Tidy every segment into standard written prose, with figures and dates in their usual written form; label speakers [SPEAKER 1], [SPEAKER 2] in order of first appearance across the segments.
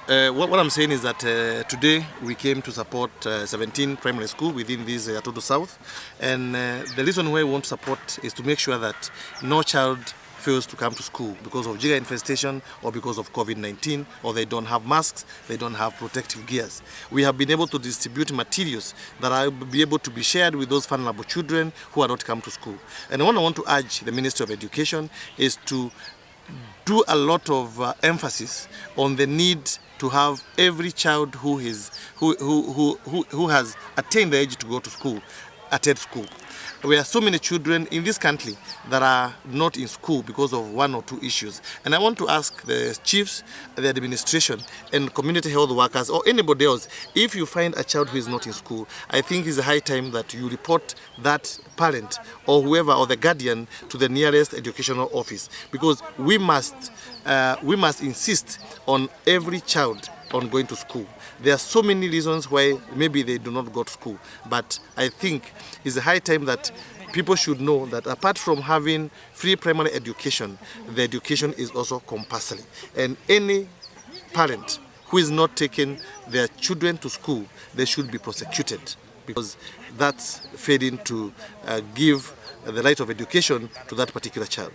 [SPEAKER 1] What I'm saying is that today we came to support 17 primary school within this Arutwo South, and the reason why we want to support is to make sure that no child fails to come to school because of jiga infestation or because of COVID-19, or they don't have masks, they don't have protective gears. We have been able to distribute materials that are be able to be shared with those vulnerable children who are not come to school. And what I want to urge the Ministry of Education is to do a lot of emphasis on the need to have every child who has attained the age to go to school attend school. We have so many children in this country that are not in school because of one or two issues. And I want to ask the chiefs, the administration, and community health workers, or anybody else, if you find a child who is not in school, I think it's a high time that you report that parent or whoever or the guardian to the nearest educational office, because we must insist on every child on going to school. There are so many reasons why maybe they do not go to school, but I think it's a high time that people should know that apart from having free primary education, the education is also compulsory. And any parent who is not taking their children to school, they should be prosecuted, because that's failing to give the right of education to that particular child.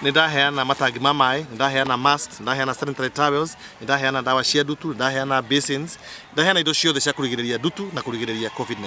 [SPEAKER 1] Ndaheana matagi mamai, ndaheana masks, ndaheana sanitary towels, ndaheana dawa cia dutu, ndaheana basins, ndaheana indo ciothe cia kurigiriria dutu na kurigiriria COVID-19.